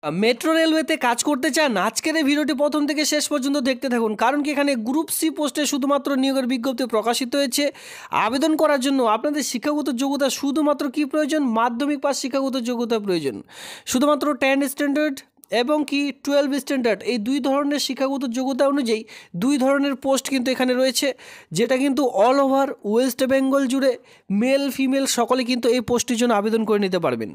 Metro রেলওয়েতে কাজ করতে চান? আজকের এই ভিডিওটি প্রথম থেকে শেষ পর্যন্ত দেখতে থাকুন, কারণ কি এখানে গ্রুপ সি পোস্টে শুধুমাত্র নিয়োগের বিজ্ঞপ্তি প্রকাশিত হয়েছে। আবেদন করার জন্য আপনাদের শিক্ষাগত যোগ্যতা শুধুমাত্র কি প্রয়োজন? মাধ্যমিক পাস শিক্ষাগত যোগ্যতা প্রয়োজন। শুধুমাত্র 10 স্ট্যান্ডার্ড এবং কি 12 স্ট্যান্ডার্ড এই দুই ধরনের শিক্ষাগত যোগ্যতা অনুযায়ী দুই ধরনের পোস্ট কিন্তু এখানে রয়েছে, যেটা কিন্তু অল ওভার ওয়েস্ট বেঙ্গল জুড়ে মেল ফিমেল সকলে কিন্তু এই পোস্টের জন্য আবেদন করে নিতে পারবেন।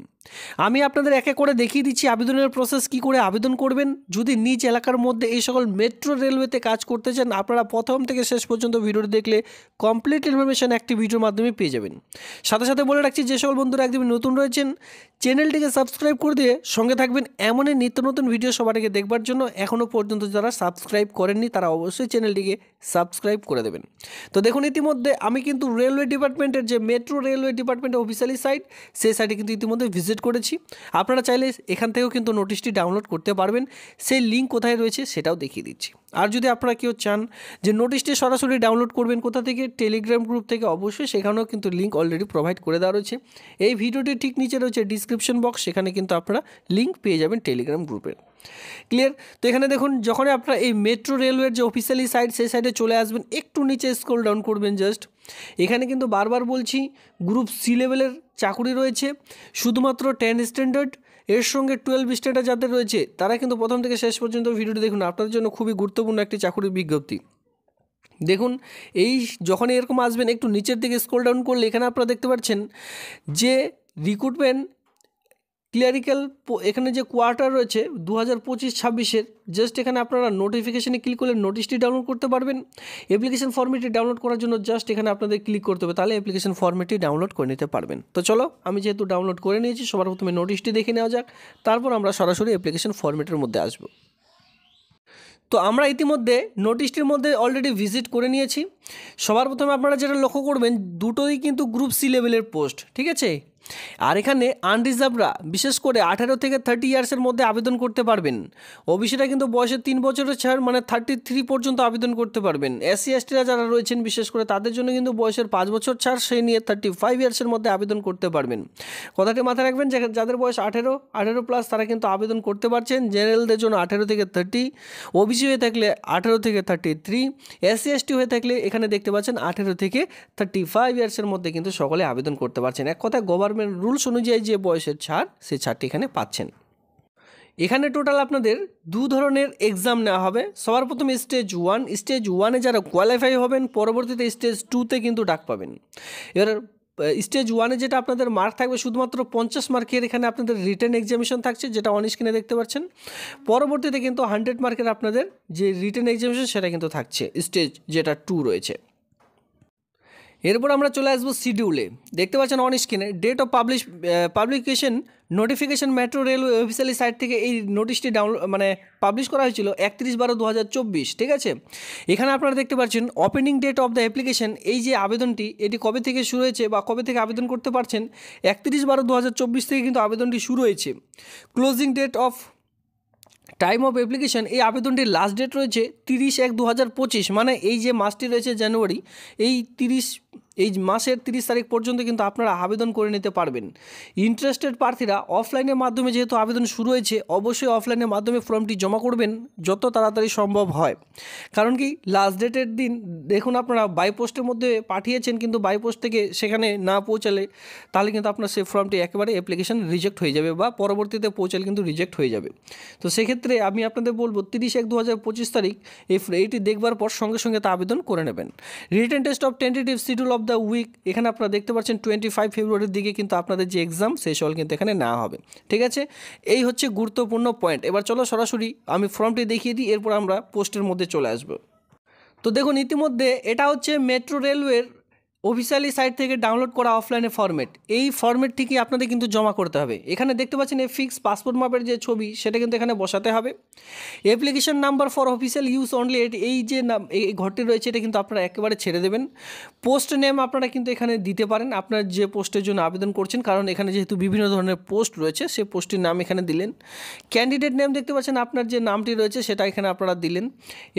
আমি আপনাদের এক এক করে দেখিয়ে দিচ্ছি আবেদনের প্রসেস কি করে আবেদন করবেন। যদি নিজ এলাকার মধ্যে এই সকল মেট্রো রেলওয়েতে কাজ করতে চান, আপনারা প্রথম থেকে শেষ পর্যন্ত ভিডিওটি দেখলে কমপ্লিট ইনফরমেশন একটি ভিডিওর মাধ্যমে পেয়ে যাবেন। সাথে সাথে বলে রাখছি, যে সকল বন্ধুরা একদমই নতুন রয়েছেন চ্যানেলটিকে সাবস্ক্রাইব করে দিয়ে সঙ্গে থাকবেন এমনই নিত্য নতুন ভিডিও সবার আগে দেখবার জন্য। এখনও পর্যন্ত যারা সাবস্ক্রাইব করেননি তারা অবশ্যই চ্যানেলটিকে সাবস্ক্রাইব করে দেবেন। তো দেখুন, ইতিমধ্যে আমি কিন্তু রেলওয়ে ডিপার্টমেন্টের যে মেট্রো রেলওয়ে ডিপার্টমেন্টের অফিসিয়ালি সাইট, সেই সাইটে কিন্তু ইতিমধ্যে ভিজিট করেছি। আপনারা চাইলে এখান থেকেও কিন্তু নোটিশটি ডাউনলোড করতে পারবেন। সেই লিঙ্ক কোথায় রয়েছে সেটাও দেখিয়ে দিচ্ছি। আর যদি আপনারা কেউ চান যে নোটিশটি সরাসরি ডাউনলোড করবেন কোথা থেকে, টেলিগ্রাম গ্রুপ থেকে, অবশ্যই সেখানেও কিন্তু লিঙ্ক অলরেডি প্রোভাইড করে দেওয়া রয়েছে। এই ভিডিওটির ঠিক নিচে রয়েছে ডিসক্রিপশন বক্স, সেখানে কিন্তু আপনারা লিঙ্ক পেয়ে যাবেন টেলিগ্রাম গ্রুপের। ক্লিয়ার? তো এখানে দেখুন, যখন আপনারা এই মেট্রো রেলওয়ের যে অফিসিয়ালি সাইট, সেই সাইটে চলে আসবেন, একটু নিচে স্ক্রল ডাউন করবেন জাস্ট। এখানে কিন্তু বারবার বলছি, গ্রুপ সি লেভেলের চাকুরি রয়েছে, শুধুমাত্র 10 স্ট্যান্ডার্ড এর সঙ্গে 12 স্ট্যান্ডার্ড যাদের রয়েছে তারা কিন্তু প্রথম থেকে শেষ পর্যন্ত ভিডিওটি দেখুন। আপনাদের জন্য খুবই গুরুত্বপূর্ণ একটি চাকুরির বিজ্ঞপ্তি। দেখুন, এই যখন এরকম আসবেন, একটু নিচের দিকে স্ক্রল ডাউন করলে এখানে আপনারা দেখতে পাচ্ছেন যে রিক্রুটমেন্ট ক্লিয়ারিক্যাল এখানে যে কোয়ার্টার রয়েছে 2025-26-এর, জাস্ট এখানে আপনারা নোটিফিকেশানে ক্লিক করলে নোটিশটি ডাউনলোড করতে পারবেন। অ্যাপ্লিকেশন ফর্মেটটি ডাউনলোড করার জন্য জাস্ট এখানে আপনাদের ক্লিক করতে হবে, তাহলে অ্যাপ্লিকেশন ফর্মেটটি ডাউনলোড করে নিতে পারবেন। তো চলো, আমি যেহেতু ডাউনলোড করে নিয়েছি, সবার প্রথমে নোটিশটি দেখে নেওয়া যাক, তারপর আমরা সরাসরি অ্যাপ্লিকেশন ফর্মেটের মধ্যে আসবো। তো আমরা ইতিমধ্যে নোটিশটির মধ্যে অলরেডি ভিজিট করে নিয়েছি। সবার প্রথমে আপনারা যেটা লক্ষ্য করবেন, দুটোই কিন্তু গ্রুপ সি লেভেলের পোস্ট, ঠিক আছে। আর এখানে আনরিজার্ভরা বিশেষ করে 18 থেকে 30 ইয়ার্সের মধ্যে আবেদন করতে পারবেন। ওবিসিরা কিন্তু বয়সের 3 বছরের ছাড় মানে 33 পর্যন্ত আবেদন করতে পারবেন। এসসি এসটিরা যারা রয়েছেন বিশেষ করে তাদের জন্য কিন্তু বয়সের 5 বছর ছাড়, সেই নিয়ে 35 ইয়ার্সের মধ্যে আবেদন করতে পারবেন। কথাটি মাথায় রাখবেন, যাদের বয়স 18 প্লাস তারা কিন্তু আবেদন করতে পারছেন। জেনারেলদের জন্য 18 থেকে 30, ওবিসি হয়ে থাকলে 18 থেকে 33, এসসি এসটি হয়ে থাকলে এখানে দেখতে পাচ্ছেন 18 থেকে 35 ইয়ার্সের মধ্যে কিন্তু সকলে আবেদন করতে পারছেন। এক কথায় গভর্নমেন্ট রুলস অনুযায়ী যে বয়সের ছাড়, সেই ছাড়টি এখানে পাচ্ছেন। এখানে টোটাল আপনাদের দু ধরনের এক্সাম নেওয়া হবে। সবার প্রথমে স্টেজ 1-এ যারা কোয়ালিফাই হবেন, পরবর্তীতে স্টেজ 2-তে কিন্তু ডাক পাবেন। এবার স্টেজ 1-এ যেটা আপনাদের মার্ক থাকবে শুধুমাত্র 50 মার্কের, এখানে আপনাদের রিটেন এক্সামিনেশন থাকছে, যেটা অন স্ক্রিনে দেখতে পাচ্ছেন। পরবর্তীতে কিন্তু 100 মার্কের আপনাদের যে রিটেন এক্সামিনেশন সেটা কিন্তু থাকছে স্টেজ যেটা 2 রয়েছে। এরপর আমরা চলে আসবো শিডিউলে। দেখতে পাচ্ছেন অন স্ক্রিনে date of publication notification metro railway officially site থেকে এই নোটিশটি পাবলিশ করা হয়েছিল 31/12/2024, ঠিক আছে। এখানে আপনারা দেখতে পাচ্ছেন opening date of the application, এই যে আবেদনটি এটি কবে থেকে শুরু হয়েছে বা কবে থেকে আবেদন করতে পারছেন, 31/12/2024 থেকে কিন্তু আবেদনটি শুরু হয়েছে। Closing date of time of application, এই আবেদনটির লাস্ট ডেট রয়েছে 30/1/2025, মানে এই যে মাসটি রয়েছে জানুয়ারি, এই মাসের 30 তারিখ পর্যন্ত কিন্তু আপনারা আবেদন করে নিতে পারবেন। ইন্টারেস্টেড প্রার্থীরা অফলাইনের মাধ্যমে যেহেতু আবেদন শুরু হয়েছে, অবশ্যই অফলাইনের মাধ্যমে ফর্মটি জমা করবেন যত তাড়াতাড়ি সম্ভব হয়। কারণ কি, লাস্ট ডেটের দিন দেখুন আপনারা বাই পোস্টের মধ্যে পাঠিয়েছেন, কিন্তু বাই পোস্ট থেকে সেখানে না পৌঁছালে তাহলে কিন্তু আপনার সেই ফর্মটি একেবারে অ্যাপ্লিকেশন রিজেক্ট হয়ে যাবে, বা পরবর্তীতে পৌঁছালে কিন্তু রিজেক্ট হয়ে যাবে। তো সেক্ষেত্রে আমি আপনাদের বলবো 30/1/2025 তারিখ এইটি দেখবার পর সঙ্গে সঙ্গে তা আবেদন করে নেবেন। Written test of tentative schedule of the week, এখানে আপনারা দেখতে পাচ্ছেন 25 ফেব্রুয়ারির দিকে কিন্তু আপনাদের যে এক্সাম সেই সকল কিন্তু এখানে নেওয়া হবে, ঠিক আছে। এই হচ্ছে গুরুত্বপূর্ণ পয়েন্ট। এবার চলো সরাসরি আমি ফর্মটি দেখিয়ে দিই, এরপর আমরা পোস্টের মধ্যে চলে আসবো। তো দেখুন, ইতিমধ্যে এটা হচ্ছে মেট্রো রেলওয়ের অফিসিয়ালি সাইট থেকে ডাউনলোড করা অফলাইনে ফরম্যাট। এই ফরম্যাটটিকে আপনাদের কিন্তু জমা করতে হবে। এখানে দেখতে পাচ্ছেন এই ফিক্স পাসপোর্ট মাপের যে ছবি সেটা কিন্তু এখানে বসাতে হবে। Application number for official use only, এই যে এই ঘরটি রয়েছে এটা কিন্তু আপনারা একেবারে ছেড়ে দেবেন। পোস্ট নেম আপনারা কিন্তু এখানে দিতে পারেন আপনার যে পোস্টের জন্য আবেদন করছেন, কারণ এখানে যেহেতু বিভিন্ন ধরনের পোস্ট রয়েছে সেই পোস্টের নাম এখানে দিলেন। ক্যান্ডিডেট নেম দেখতে পাচ্ছেন আপনার যে নামটি রয়েছে সেটা এখানে আপনারা দিলেন।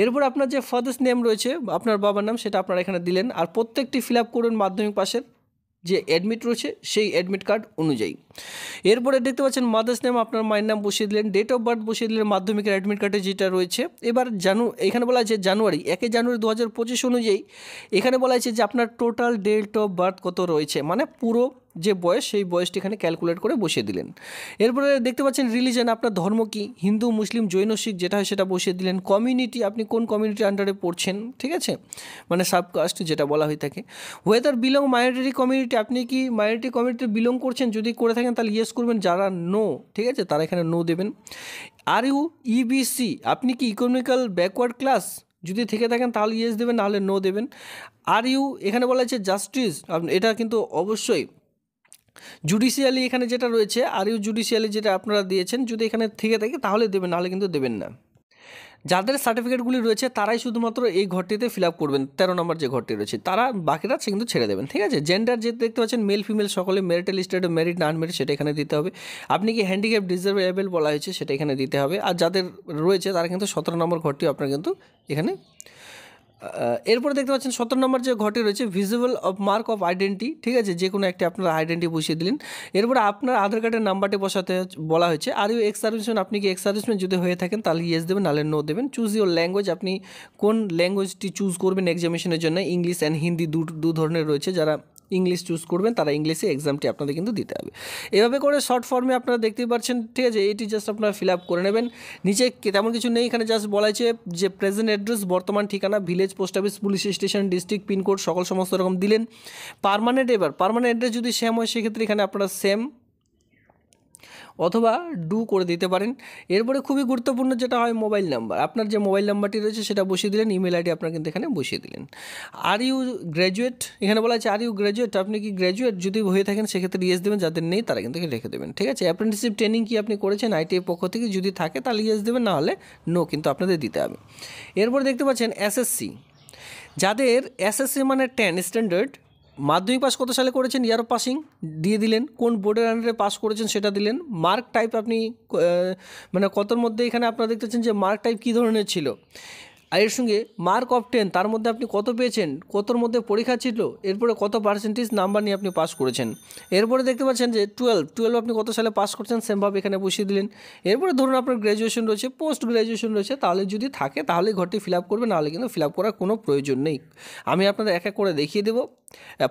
এরপর আপনার যে ফাদার্স নেম রয়েছে আপনার বাবার নাম সেটা আপনারা এখানে দিলেন। আর প্রত্যেকটি ফিল আপ করুন মাধ্যমিক পাশের যে অ্যাডমিট রয়েছে সেই অ্যাডমিট কার্ড অনুযায়ী। এরপরে দেখতে পাচ্ছেন মাদার্স নেম, আপনার মায়ের নাম বসিয়ে দিলেন, ডেট অফ বার্থ বসিয়ে দিলেন মাধ্যমিকের অ্যাডমিট কার্ডে যেটা রয়েছে। এবার এখানে বলা আছে জানুয়ারি 1 জানুয়ারি 2025 অনুযায়ী এখানে বলা আছে যে আপনার টোটাল ডেট অফ বার্থ কত রয়েছে, মানে পুরো যে বয়স সেই বয়সটি এখানে ক্যালকুলেট করে বসিয়ে দিলেন। এরপরে দেখতে পাচ্ছেন রিলিজন, আপনার ধর্ম কি, হিন্দু, মুসলিম, জৈন, শিখ যেটা হয় সেটা বসিয়ে দিলেন। কমিউনিটি, আপনি কোন কমিউনিটির আন্ডারে পড়ছেন, ঠিক আছে, মানে সাবকাস্ট যেটা বলা হয়ে থাকে। ওয়েদার বিলং মাইনরিটি কমিউনিটি, আপনি কি মাইনরিটি কমিউনিটি বিলং করছেন, যদি করে থাকেন তাহলে ইয়েস করবেন, যারা নো, ঠিক আছে, তারা এখানে নো দেবেন। আর ইউ ইবিসি, আপনি কি ইকোনমিক্যাল ব্যাকওয়ার্ড ক্লাস, যদি থেকে থাকেন তাহলে ইয়েস দেবেন, নাহলে নো দেবেন। আর ইউ এখানে বলা আছে জাস্টিস, এটা কিন্তু অবশ্যই জুডিশিয়ালি এখানে যেটা রয়েছে, আর ইউ জুডিশিয়ালি যেটা আপনারা দিয়েছেন, যদি এখানে থেকে থাকে তাহলে দেবেন, নাহলে কিন্তু দেবেন না। যাদের সার্টিফিকেটগুলি রয়েছে তারাই শুধুমাত্র এই ঘরটিতে ফিল আপ করবেন, 13 নম্বর যে ঘরটি রয়েছে, তারা বাকিরা সে কিন্তু ছেড়ে দেবেন, ঠিক আছে। জেন্ডার যে দেখতে পাচ্ছেন মেল ফিমেল সকলে, ম্যারিটাল স্ট্যাটাস মেরিট না আনমেরিট সেটা এখানে দিতে হবে। আপনি কি হ্যান্ডিক্যাপ ডিসেবল বলা হয়েছে সেটা এখানে দিতে হবে। আর যাদের রয়েছে তারা কিন্তু 17 নম্বর ঘরটি আপনার কিন্তু এখানে। এরপরে দেখতে পাচ্ছেন 17 নম্বর যে ঘরটি রয়েছে visible of mark of identity, ঠিক আছে, যে কোনো একটা আপনার আইডেন্টি বসিয়ে দিলেন। এরপরে আপনার আধার কার্ডের নাম্বারটি বসাতে বলা হয়েছে। আর ইউ এক্স সার্ভিসম্যান, আপনি কি এক্স সার্ভিসম্যান যদি হয়ে থাকেন তাহলে ইয়েস দেবেন, নাহলে নো দেবেন। চুজ ইউর ল্যাঙ্গুয়েজ, আপনি কোন ল্যাঙ্গুয়েজটি চুজ করবেন এক্সামিনেশনের জন্য, ইংলিশ অ্যান্ড হিন্দি দু ধরনের রয়েছে, যারা ইংলিশ চুজ করবেন তারা ইংলিশে এক্সামটি আপনাদের কিন্তু দিতে হবে। এভাবে করে শর্ট ফর্মে আপনারা দেখতেই পাচ্ছেন, ঠিক আছে, এটি জাস্ট আপনারা ফিল আপ করে নেবেন। নিচে তেমন কিছু নেই, এখানে জাস্ট বলা আছে যে প্রেজেন্ট অ্যাড্রেস, বর্তমান ঠিকানা, village, post office, police station, district, pin code সমস্ত রকম দিলেন। পার্মানেন্ট, এবার পার্মানেন্ট অ্যাড্রেস যদি সেম হয় সেক্ষেত্রে এখানে আপনারা সেম অথবা ডু করে দিতে পারেন। এরপরে খুবই গুরুত্বপূর্ণ যেটা হয় মোবাইল নাম্বার, আপনার যে মোবাইল নাম্বারটি রয়েছে সেটা বসিয়ে দিলেন, ইমেল আইডি আপনার কিন্তু এখানে বসিয়ে দিলেন। আর ইউ গ্র্যাজুয়েট, এখানে বলা আছে আর ইউ গ্র্যাজুয়েট, আপনি কি গ্র্যাজুয়েট যদি হয়ে থাকেন সেক্ষেত্রে ইয়েস দেবেন, যাদের নেই তারা কিন্তু রেখে দেবেন, ঠিক আছে। অ্যাপ্রেন্টিসশিপ ট্রেনিং কি আপনি করেছেন আইটিআই পক্ষ থেকে, যদি থাকে তাহলে ইয়েস দেবেন, না হলে নো কিন্তু আপনাদের দিতে হবে। এরপরে দেখতে পাচ্ছেন এসএসসি, যাদের এসএসসি মানে 10 স্ট্যান্ডার্ড, মাধ্যমিক পাস কত সালে করেছেন, ইয়ার পাসিং দিয়ে দিলেন, কোন বোর্ডের আন্ডারে পাস করেছেন সেটা দিলেন। মার্ক টাইপ আপনি মানে কতর মধ্যে, এখানে আপনারা দেখতে পাচ্ছেন যে মার্ক টাইপ কী ধরনের ছিল, আর এর সঙ্গে মার্ক অফ 10 তার মধ্যে আপনি কত পেয়েছেন, কতর মধ্যে পরীক্ষা ছিল, এরপরে কত পার্সেন্টেজ নাম্বার নিয়ে আপনি পাস করেছেন। এরপরে দেখতে পাচ্ছেন যে 12 আপনি কত সালে পাস করছেন সেমভাবে এখানে বসিয়ে দিলেন। এরপরে ধরুন আপনার গ্র্যাজুয়েশন রয়েছে, পোস্ট গ্র্যাজুয়েশন রয়েছে, তাহলে যদি থাকে তাহলে ঘরটি ফিল আপ করবে, নাহলে কিন্তু ফিল আপ করার কোনো প্রয়োজন নেই। আমি আপনাদের এক এক করে দেখিয়ে দেবো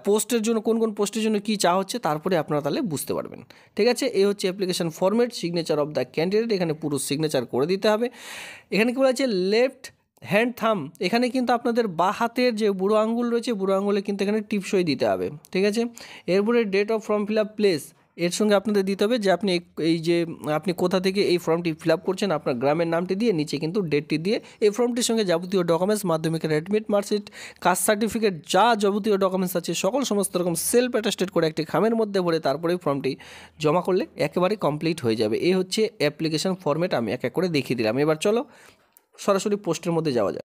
পোস্টের জন্য কোন কোন পোস্টের জন্য কী চা হচ্ছে, তারপরে আপনারা তাহলে বুঝতে পারবেন, ঠিক আছে। এই হচ্ছে application format, signature of the candidate, এখানে পুরো সিগনেচার করে দিতে হবে। এখানে কী বলা আছে লেফট হ্যান্ড থাম, এখানে কিন্তু আপনাদের বাঁ হাতের যে বুড়ো আঙ্গুল রয়েছে, বুড়ো আঙ্গুলে কিন্তু এখানে টিপসই দিতে হবে, ঠিক আছে। এরপরে date of form fill up place, এর সঙ্গে আপনাদের দিতে হবে যে আপনি এই যে আপনি কোথা থেকে এই ফর্মটি ফিল আপ করছেন, আপনার গ্রামের নামটি দিয়ে নিচে কিন্তু ডেটটি দিয়ে এই ফর্মটির সঙ্গে যাবতীয় ডকুমেন্টস, মাধ্যমিকের অ্যাডমিট, মার্কশিট, কাস্ট সার্টিফিকেট, যা যাবতীয় ডকুমেন্টস আছে সমস্ত রকম সেলফ অ্যাটাস্টেড করে একটি খামের মধ্যে ভরে তারপরে ফর্মটি জমা করলে একেবারে কমপ্লিট হয়ে যাবে। এই হচ্ছে অ্যাপ্লিকেশন ফর্মেট, আমি এক এক করে দেখিয়ে দিলাম। এবার চলো সরাসরি পোস্টের মধ্যে যাওয়া যায়।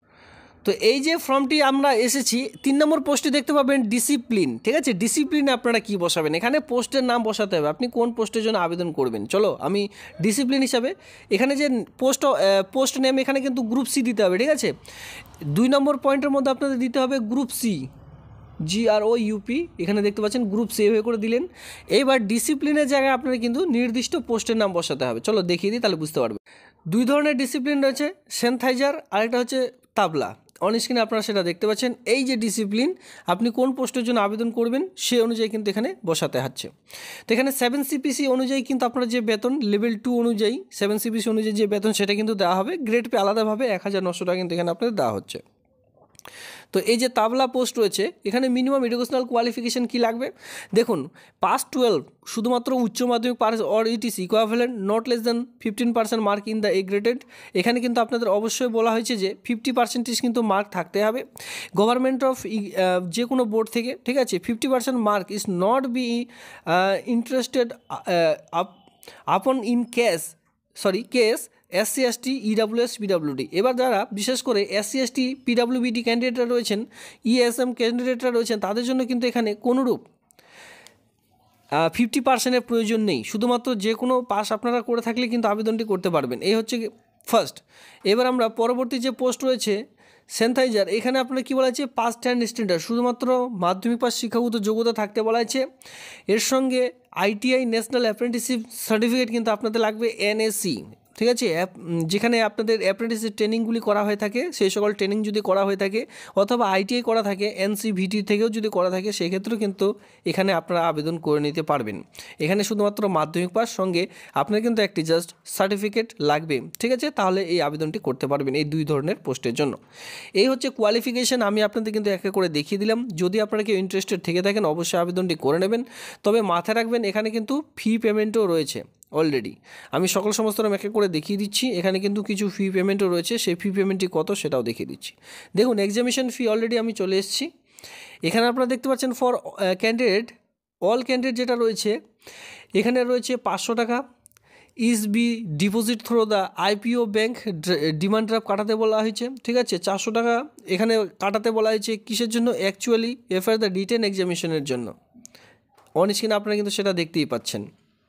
তো এই যে ফর্মটি আমরা এসেছি 3 নম্বর পোস্টে দেখতে পাবেন ডিসিপ্লিন, ঠিক আছে। ডিসিপ্লিনে আপনারা কি বসাবেন, এখানে পোস্টের নাম বসাতে হবে, আপনি কোন পোস্টের জন্য আবেদন করবেন। চলো আমি ডিসিপ্লিন হিসাবে এখানে যে পোস্ট নেম এখানে কিন্তু গ্রুপ সি দিতে হবে, ঠিক আছে। 2 নম্বর পয়েন্টের মধ্যে আপনাদের দিতে হবে গ্রুপ সি, GROUP, এখানে দেখতে পাচ্ছেন গ্রুপ সি হয়ে করে দিলেন। এইবার ডিসিপ্লিনের জায়গায় আপনারা কিন্তু নির্দিষ্ট পোস্টের নাম বসাতে হবে। চলো দেখিয়ে দিই তাহলে বুঝতে পারবে। 2 ধরনের ডিসিপ্লিন রয়েছে, সেনথাইজার আরেকটা হচ্ছে তাবলা, অন স্ক্রিনে আপনারা সেটা দেখতে পাচ্ছেন। এই যে ডিসিপ্লিন আপনি কোন পোস্টের জন্য আবেদন করবেন সেই অনুযায়ী কিন্তু এখানে বসাতে হচ্ছে। তো এখানে 7 CPC অনুযায়ী কিন্তু আপনার যে বেতন লেভেল 2 অনুযায়ী 7 CPC অনুযায়ী যে বেতন সেটা কিন্তু দেওয়া হবে, গ্রেড পে আলাদাভাবে 1900 টাকা কিন্তু এখানে আপনাদের দেওয়া হচ্ছে। তো এই যে তাবলা পোস্ট রয়েছে এখানে মিনিমাম এডুকেশনাল কোয়ালিফিকেশান কী লাগবে, দেখুন পাস 12 শুধুমাত্র উচ্চ মাধ্যমিক pass or ইটিস equivalent not less than 15% mark in the A graded. এখানে কিন্তু আপনাদের অবশ্যই বলা হয়েছে যে 50% কিন্তু মার্ক থাকতে হবে গভর্নমেন্ট অফ যে কোনো বোর্ড থেকে, ঠিক আছে। 50% mark is not be interested upon in case SC ST EWS PWD। এবার যারা বিশেষ করে SC ST PWD ক্যান্ডিডেটরা রয়েছেন, ESM ক্যান্ডিডেটরা রয়েছেন, তাদের জন্য কিন্তু এখানে কোনোরূপ 50%-এর প্রয়োজন নেই, শুধুমাত্র যে কোনো পাস আপনারা করে থাকলে কিন্তু আবেদনটি করতে পারবেন। এই হচ্ছে ফার্স্ট। এবার আমরা পরবর্তী যে পোস্ট রয়েছে স্যানিটাইজার এখানে আপনার কী বলা হয়েছে পাস স্ট্যান্ড স্ট্যান্ডার্ড, শুধুমাত্র মাধ্যমিক পাস শিক্ষাগত যোগ্যতা থাকতে বলা হয়েছে। এর সঙ্গে আইটিআই ন্যাশনাল অ্যাপ্রেন্টিসশিপ সার্টিফিকেট কিন্তু আপনাদের লাগবে, এনএসসি, ঠিক আছে। যেখানে আপনাদের অ্যাপ্রেন্টিসের ট্রেনিংগুলি করা হয়ে থাকে, সেই সকল ট্রেনিং যদি করা হয়ে থাকে অথবা আইটিআই করা থাকে, এনসিভিটি থেকেও যদি করা থাকে, সেক্ষেত্রেও কিন্তু এখানে আপনারা আবেদন করে নিতে পারবেন। এখানে শুধুমাত্র মাধ্যমিক পাস সঙ্গে আপনার কিন্তু একটি জাস্ট সার্টিফিকেট লাগবে, ঠিক আছে। তাহলে এই আবেদনটি করতে পারবেন এই 2 ধরনের পোস্টের জন্য। এই হচ্ছে কোয়ালিফিকেশান, আমি আপনাদের কিন্তু এক এক করে দেখিয়ে দিলাম। যদি আপনারা কেউ ইন্টারেস্টেড থেকে থাকেন অবশ্যই আবেদনটি করে নেবেন। তবে মাথায় রাখবেন এখানে কিন্তু ফি পেমেন্টও রয়েছে অলরেডি। আমি সকল সমস্ত এক এক করে দেখিয়ে দিচ্ছি। এখানে কিন্তু কিছু ফি পেমেন্টও রয়েছে, সেই ফি পেমেন্টটি কত সেটাও দেখিয়ে দিচ্ছি। দেখুন এক্সামিনেশন ফি অলরেডি আমি চলে এসেছি। এখানে আপনারা দেখতে পাচ্ছেন ফর ক্যান্ডিডেট, অল ক্যান্ডিডেট যেটা রয়েছে এখানে রয়েছে 500 টাকা। ইসবি deposit through the IPO bank demand draft কাটাতে বলা হয়েছে, ঠিক আছে। 400 টাকা এখানে কাটাতে বলা হয়েছে কিসের জন্য, অ্যাকচুয়ালি এফআর দ্য রিটেন এক্সামিনেশনের জন্য। অন স্ক্রিনে আপনারা কিন্তু সেটা দেখতেই পাচ্ছেন।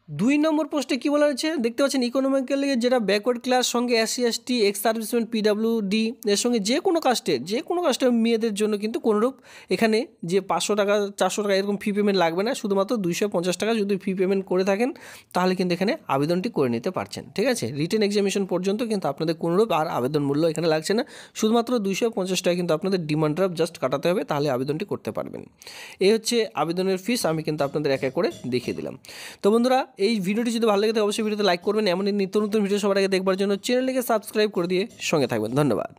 2 নম্বর পোস্টে কী বলা হয়েছে দেখতে পাচ্ছেন, ইকোনমিক্যালি যেটা ব্যাকওয়ার্ড ক্লাস সঙ্গে SC ST ex serviceman PWD এর সঙ্গে যে কোনো কাস্টের মেয়েদের জন্য কিন্তু কোনোরূপ এখানে যে 500 টাকা 400 টাকা এরকম ফি পেমেন্ট লাগবে না, শুধুমাত্র 250 টাকা যদি ফি পেমেন্ট করে থাকেন তাহলে কিন্তু এখানে আবেদনটি করে নিতে পারছেন, ঠিক আছে। রিটেন এক্সামিনেশন পর্যন্ত কিন্তু আপনাদের কোনোরূপ আর আবেদন মূল্য এখানে লাগছে না, শুধুমাত্র 250 টাকা কিন্তু আপনাদের ডিমান্ড ড্রাফট জাস্ট কাটাতে হবে, তাহলে আবেদনটি করতে পারবেন। এই হচ্ছে আবেদনের ফিস, আমি কিন্তু আপনাদের এক এক করে দেখিয়ে দিলাম। তো বন্ধুরা এই ভিডিওটি যদি ভালো লাগে থাকে অবশ্যই ভিডিওতে লাইক করবেন। এমন নিত্য নতুন ভিডিও সবার আগে দেখবার জন্য চ্যানেলটিকে সাবস্ক্রাইব করে দিয়ে সঙ্গে থাকবেন। ধন্যবাদ।